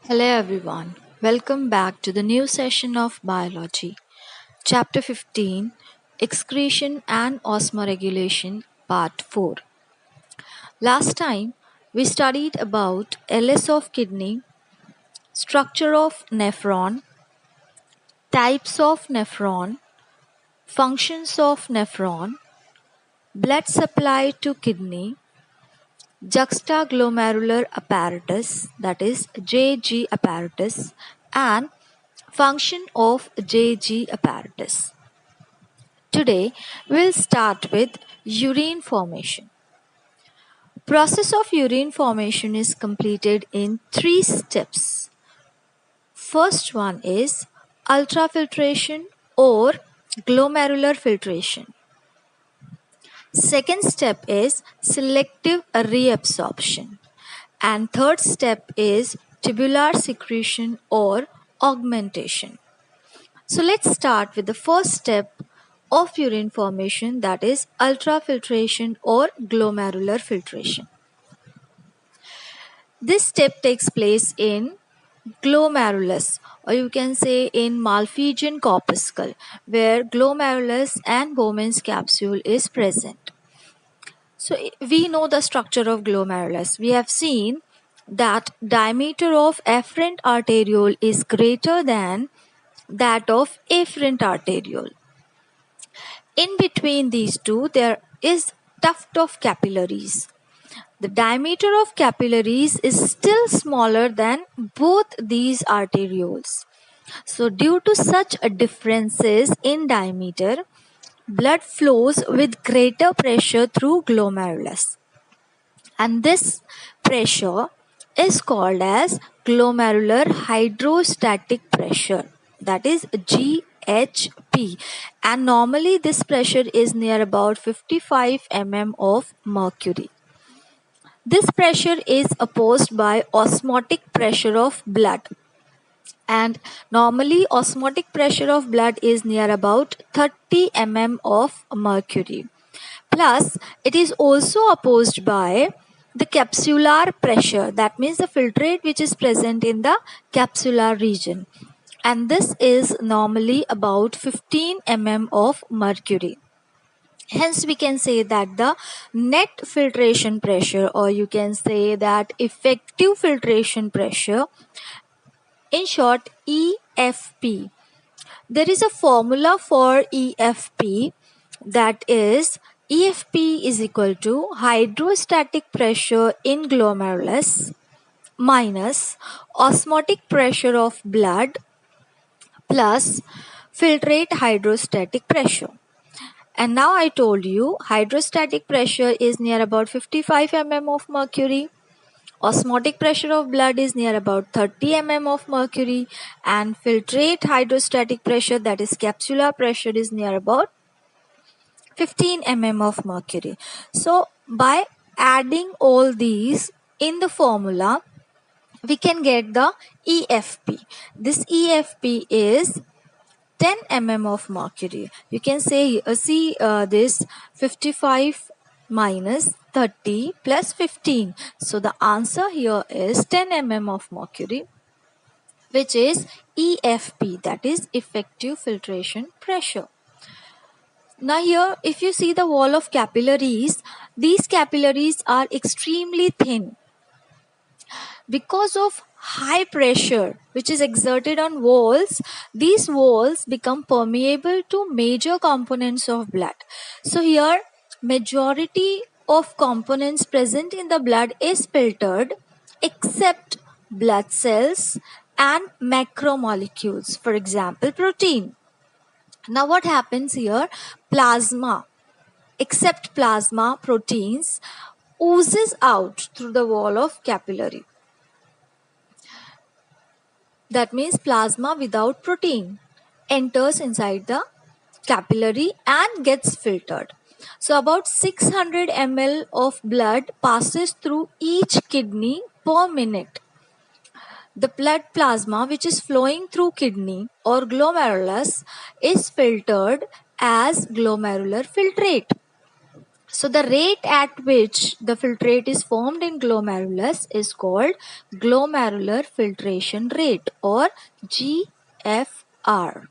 Hello everyone. Welcome back to the new session of Biology. Chapter 15 Excretion and Osmoregulation Part 4. Last time we studied about LS of kidney, structure of nephron, types of nephron, functions of nephron, blood supply to kidney, juxtaglomerular apparatus, that is JG apparatus, and function of JG apparatus. Today we'll start with urine formation. Process of urine formation is completed in 3 steps. First one is ultrafiltration or glomerular filtration. Second step is selective reabsorption. And third step is tubular secretion or augmentation. So let's start with the first step of urine formation, that is ultrafiltration or glomerular filtration. This step takes place in glomerulus, or you can say in Malpighian corpuscle, where glomerulus and Bowman's capsule is present. So we know the structure of glomerulus. We have seen that diameter of afferent arteriole is greater than that of afferent arteriole. In between these two, there is tuft of capillaries. The diameter of capillaries is still smaller than both these arterioles. So due to such differences in diameter, blood flows with greater pressure through glomerulus. And this pressure is called as glomerular hydrostatic pressure, that is GHP, and normally this pressure is near about 55 mm of mercury. This pressure is opposed by osmotic pressure of blood, and normally osmotic pressure of blood is near about 30 mm of mercury. Plus it is also opposed by the capsular pressure, that means the filtrate which is present in the capsular region, and this is normally about 15 mm of mercury. Hence we can say that the net filtration pressure, or you can say that effective filtration pressure, in short EFP. There is a formula for EFP, that is EFP is equal to hydrostatic pressure in glomerulus minus osmotic pressure of blood plus filtrate hydrostatic pressure. And now I told you hydrostatic pressure is near about 55 mm of mercury, osmotic pressure of blood is near about 30 mm of mercury, and filtrate hydrostatic pressure, that is capsular pressure, is near about 15 mm of mercury. So by adding all these in the formula, we can get the EFP. This EFP is 10 mm of mercury. You can say see this 55 minus 30 plus 15. So the answer here is 10 mm of mercury, which is EFP, that is effective filtration pressure. Now here if you see the wall of capillaries, these capillaries are extremely thin. Because of high pressure which is exerted on walls, these walls become permeable to major components of blood. So here majority of components present in the blood is filtered except blood cells and macromolecules, for example protein. Now what happens here? Plasma, except plasma proteins, oozes out through the wall of capillary. That means plasma without protein enters inside the capillary and gets filtered. So about 600 ml of blood passes through each kidney per minute. The blood plasma which is flowing through kidney or glomerulus is filtered as glomerular filtrate. So the rate at which the filtrate is formed in glomerulus is called glomerular filtration rate, or GFR.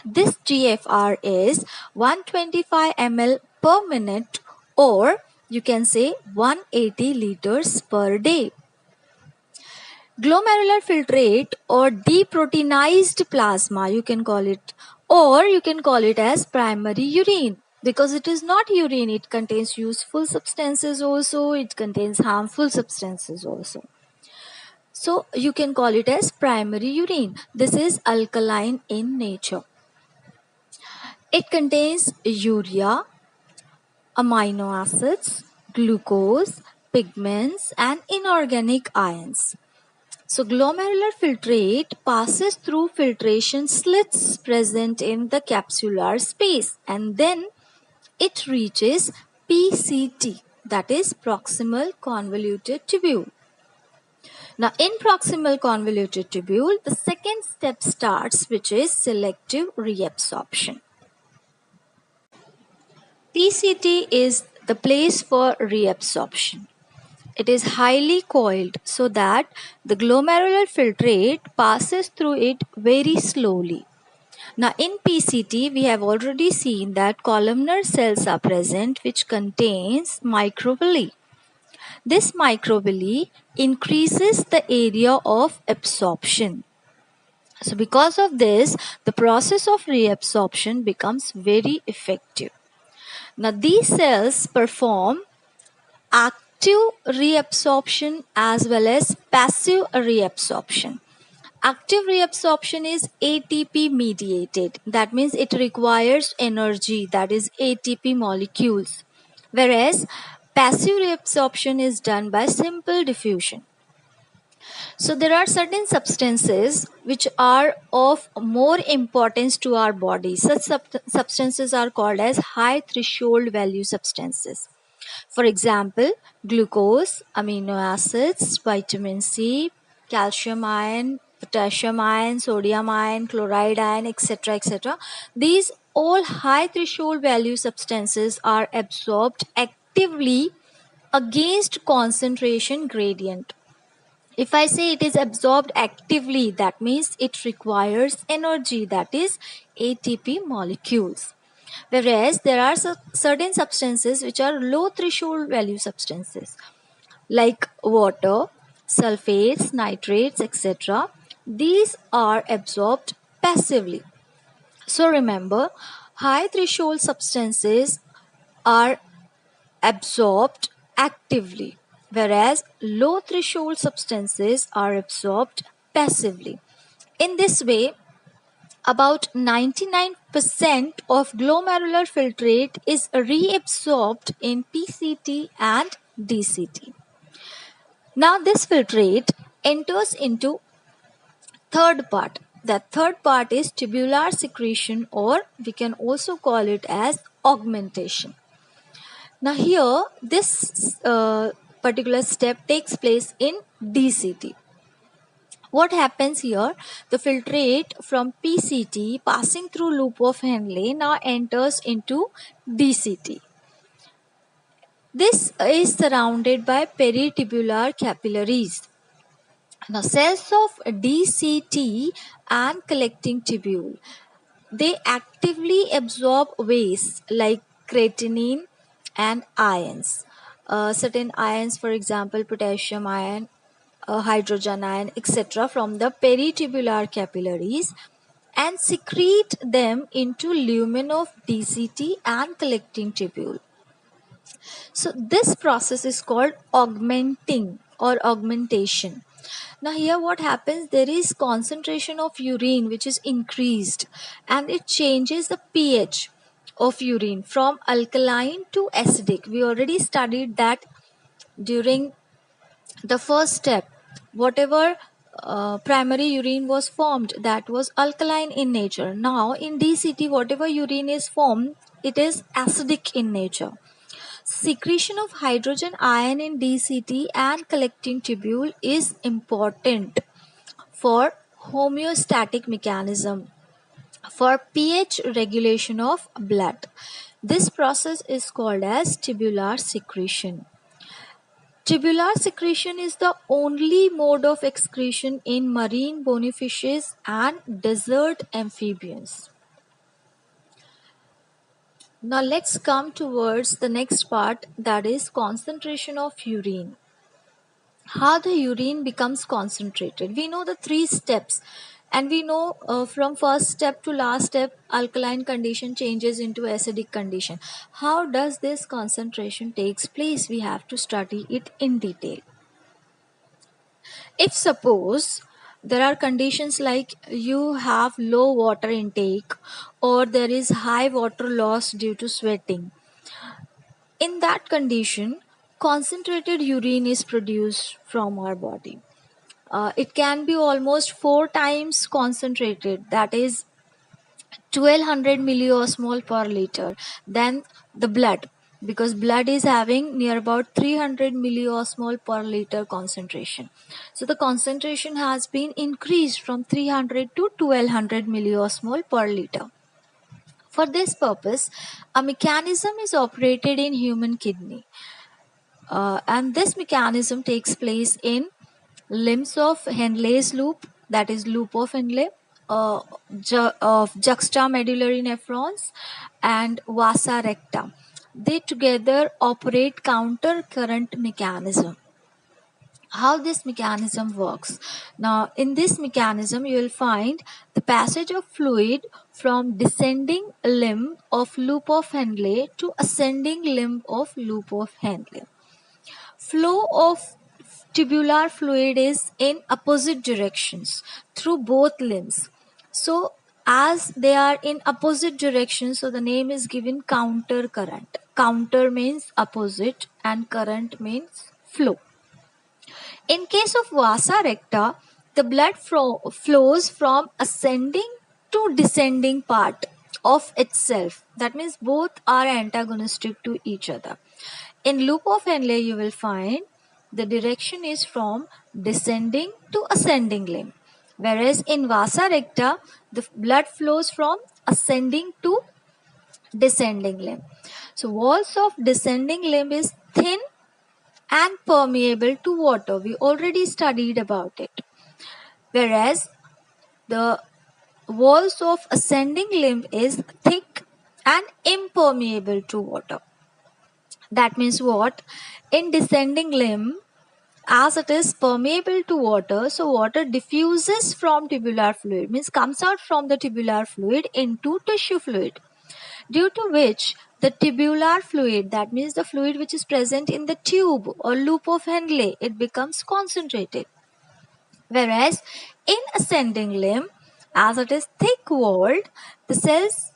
This GFR is 125 ml per minute, or you can say 180 liters per day. Glomerular filtrate or deproteinized plasma, you can call it, or you can call it as primary urine, because it is not urine. It contains useful substances also, it contains harmful substances also. So you can call it as primary urine. This is alkaline in nature. It contains urea, amino acids, glucose, pigments, and inorganic ions. So glomerular filtrate passes through filtration slits present in the capsular space, and then it reaches PCT, that is proximal convoluted tubule. Now in proximal convoluted tubule, the second step starts, which is selective reabsorption. PCT is the place for reabsorption. It is highly coiled so that the glomerular filtrate passes through it very slowly. Now in PCT, we have already seen that columnar cells are present which contains microvilli. This microvilli increases the area of absorption. So because of this, the process of reabsorption becomes very effective. Now these cells perform active reabsorption as well as passive reabsorption. Active reabsorption is ATP mediated. That means it requires energy, that is ATP molecules. Whereas passive reabsorption is done by simple diffusion. So there are certain substances which are of more importance to our body. Such substances are called as high threshold value substances. For example, glucose, amino acids, vitamin C, calcium ion, potassium ion, sodium ion, chloride ion, etc. etc. These all high threshold value substances are absorbed actively against concentration gradient. If I say it is absorbed actively, that means it requires energy, that is ATP molecules. Whereas there are certain substances which are low threshold value substances like water, sulfates, nitrates, etc. These are absorbed passively. So remember, high threshold substances are absorbed actively, whereas low threshold substances are absorbed passively. In this way, about 99% of glomerular filtrate is reabsorbed in PCT and DCT. Now this filtrate enters into third part. The third part is tubular secretion, or we can also call it as augmentation. Now here this particular step takes place in DCT. What happens here? The filtrate from PCT passing through loop of Henle now enters into DCT. This is surrounded by peritubular capillaries. Now cells of DCT and collecting tubule, they actively absorb waste like creatinine and ions. Certain ions, for example potassium ion, hydrogen ion, etc., from the peritubular capillaries and secrete them into lumen of DCT and collecting tubule. So this process is called augmenting or augmentation. Now here what happens, there is concentration of urine which is increased and it changes the pH of urine from alkaline to acidic. We already studied that during the first step. Whatever primary urine was formed, that was alkaline in nature. Now in DCT, whatever urine is formed, it is acidic in nature. Secretion of hydrogen ion in DCT and collecting tubule is important for homeostatic mechanism, for pH regulation of blood. This process is called as tubular secretion. Tubular secretion is the only mode of excretion in marine bony fishes and desert amphibians. Now let's come towards the next part, that is concentration of urine. How the urine becomes concentrated. We know the three steps, and we know from first step to last step alkaline condition changes into acidic condition. How does this concentration takes place? We have to study it in detail. If suppose there are conditions like you have low water intake or there is high water loss due to sweating, in that condition concentrated urine is produced from our body. It can be almost 4 times concentrated, that is 1200 milliosmol per liter, than the blood, because blood is having near about 300 milliosmol per liter concentration. So the concentration has been increased from 300 to 1200 milliosmol per liter. For this purpose, a mechanism is operated in human kidney, and this mechanism takes place in limbs of Henle's loop, that is loop of Henle, of juxtamedullary nephrons and vasa recta. They together operate counter current mechanism. How this mechanism works? Now, in this mechanism, you will find the passage of fluid from descending limb of loop of Henle to ascending limb of loop of Henle. Flow of tubular fluid is in opposite directions through both limbs. So as they are in opposite directions, so the name is given counter current. Counter means opposite and current means flow. In case of vasa recta, the blood flows from ascending to descending part of itself. That means both are antagonistic to each other. In loop of Henle, you will find the direction is from descending to ascending limb, whereas in vasa recta, the blood flows from ascending to descending limb. So walls of descending limb is thin and permeable to water. We already studied about it. Whereas the walls of ascending limb is thick and impermeable to water. That means what? In descending limb, as it is permeable to water, so water diffuses from tubular fluid, means comes out from the tubular fluid into tissue fluid, due to which the tubular fluid, that means the fluid which is present in the tube or loop of Henle, it becomes concentrated. Whereas in ascending limb, as it is thick walled, the cells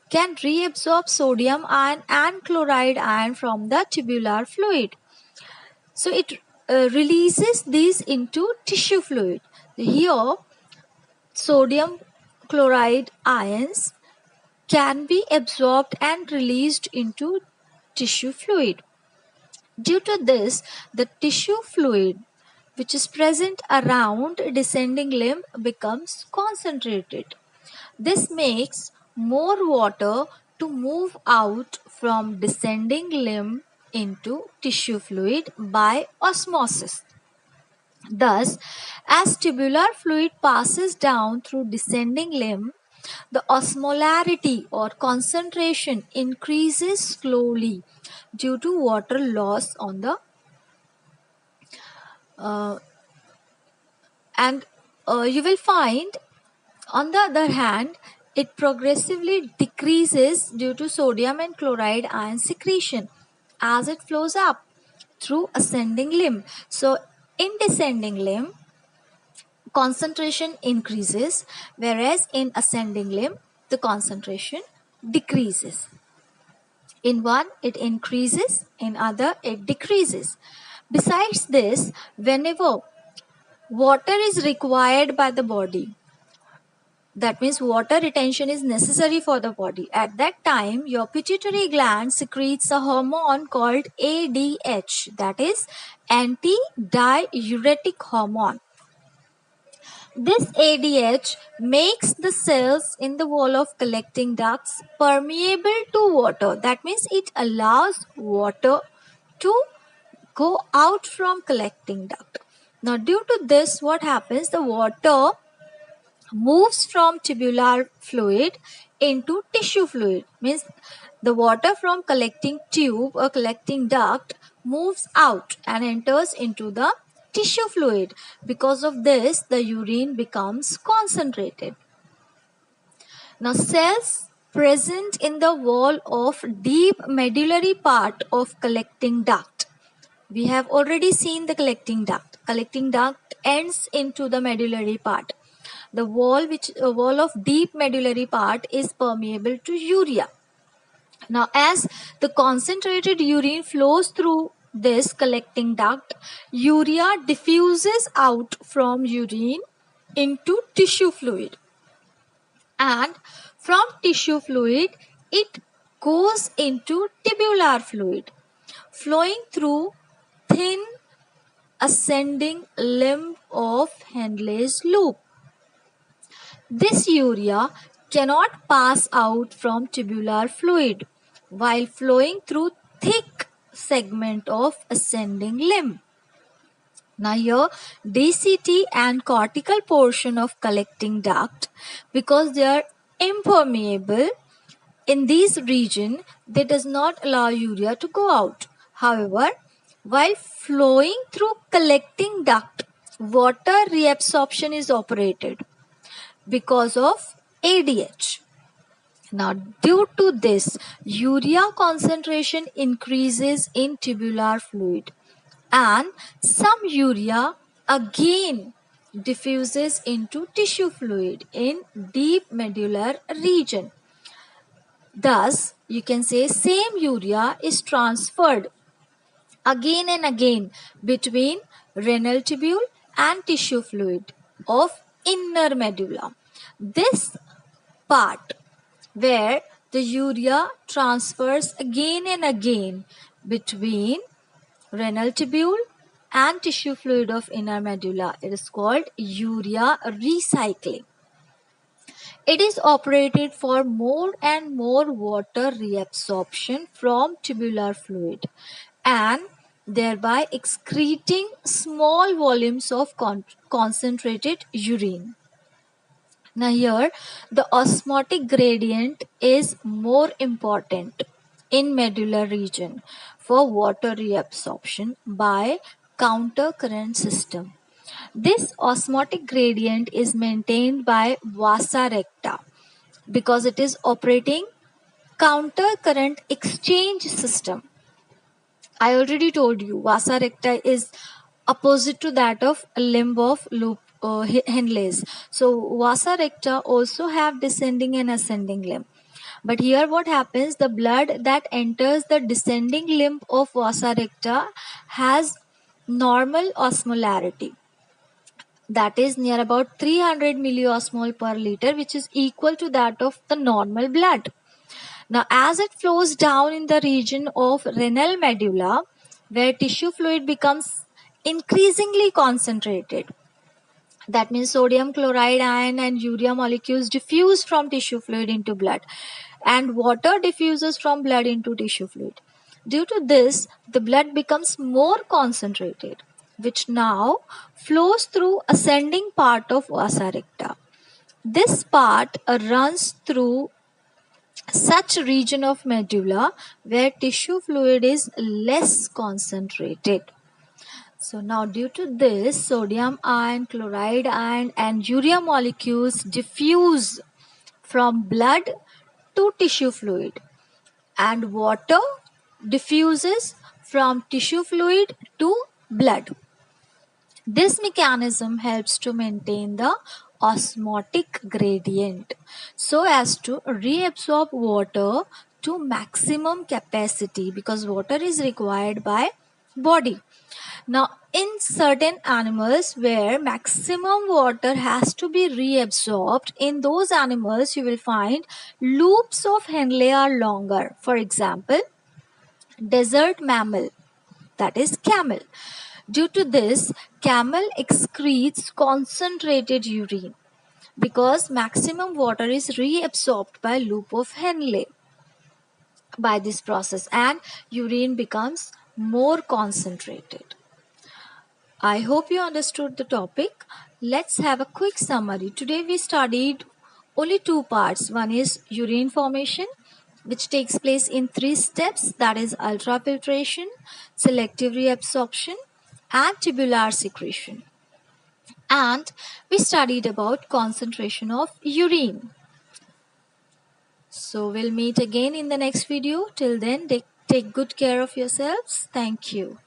can reabsorb sodium ion and chloride ion from the tubular fluid. So it releases these into tissue fluid. Here, sodium chloride ions can be absorbed and released into tissue fluid. Due to this, the tissue fluid which is present around descending limb becomes concentrated. This makes more water to move out from descending limb into tissue fluid by osmosis. Thus, as tubular fluid passes down through descending limb, the osmolarity or concentration increases slowly due to water loss on the and you will find, on the other hand, it progressively decreases due to sodium and chloride ion secretion as it flows up through ascending limb. So in descending limb, concentration increases, whereas in ascending limb, the concentration decreases. In one, it increases, in other, it decreases. Besides this, whenever water is required by the body, that means water retention is necessary for the body. At that time, your pituitary gland secretes a hormone called ADH, that is anti-diuretic hormone. This ADH makes the cells in the wall of collecting ducts permeable to water. That means it allows water to go out from collecting duct. Now due to this, what happens? The water moves from tubular fluid into tissue fluid. Means the water from collecting tube or collecting duct moves out and enters into the tissue fluid. Because of this, the urine becomes concentrated. Now cells present in the wall of deep medullary part of collecting duct. We have already seen the collecting duct. Collecting duct ends into the medullary part. The wall of deep medullary part is permeable to urea. Now, as the concentrated urine flows through this collecting duct, urea diffuses out from urine into tissue fluid, and from tissue fluid it goes into tubular fluid, flowing through thin ascending limb of Henle's loop. This urea cannot pass out from tubular fluid while flowing through thick segment of ascending limb. Now here DCT and cortical portion of collecting duct, because they are impermeable in this region, they does not allow urea to go out. However, while flowing through collecting duct, water reabsorption is operated because of ADH. Now, due to this, urea concentration increases in tubular fluid, and some urea again diffuses into tissue fluid in deep medullary region. Thus, you can say same urea is transferred again and again between renal tubule and tissue fluid of inner medulla. This part where the urea transfers again and again between renal tubule and tissue fluid of inner medulla, it is called urea recycling. It is operated for more and more water reabsorption from tubular fluid and thereby excreting small volumes of concentrated urine. Now here the osmotic gradient is more important in medullary region for water reabsorption by counter current system. This osmotic gradient is maintained by vasa recta because it is operating counter current exchange system. I already told you vasa recta is opposite to that of limb of loop Henle's. So vasa recta also have descending and ascending limb. But here what happens, the blood that enters the descending limb of vasa recta has normal osmolarity, that is near about 300 milliosmol per liter, which is equal to that of the normal blood. Now as it flows down in the region of renal medulla where tissue fluid becomes increasingly concentrated, that means sodium chloride ion and urea molecules diffuse from tissue fluid into blood and water diffuses from blood into tissue fluid. Due to this, the blood becomes more concentrated, which now flows through ascending part of vasa recta. This part runs through such region of medulla where tissue fluid is less concentrated. So now due to this, sodium ion, chloride ion and urea molecules diffuse from blood to tissue fluid and water diffuses from tissue fluid to blood. This mechanism helps to maintain the osmotic gradient so as to reabsorb water to maximum capacity because water is required by body. Now, in certain animals where maximum water has to be reabsorbed, in those animals you will find loops of Henle are longer. For example, desert mammal, that is camel. Due to this, Camel excretes concentrated urine because maximum water is reabsorbed by loop of Henle by this process and urine becomes more concentrated. I hope you understood the topic. Let's have a quick summary. Today we studied only two parts. One is urine formation, which takes place in three steps, that is ultrafiltration, selective reabsorption, and tubular secretion. And we studied about concentration of urine. So we'll meet again in the next video. Till then, take good care of yourselves. Thank you.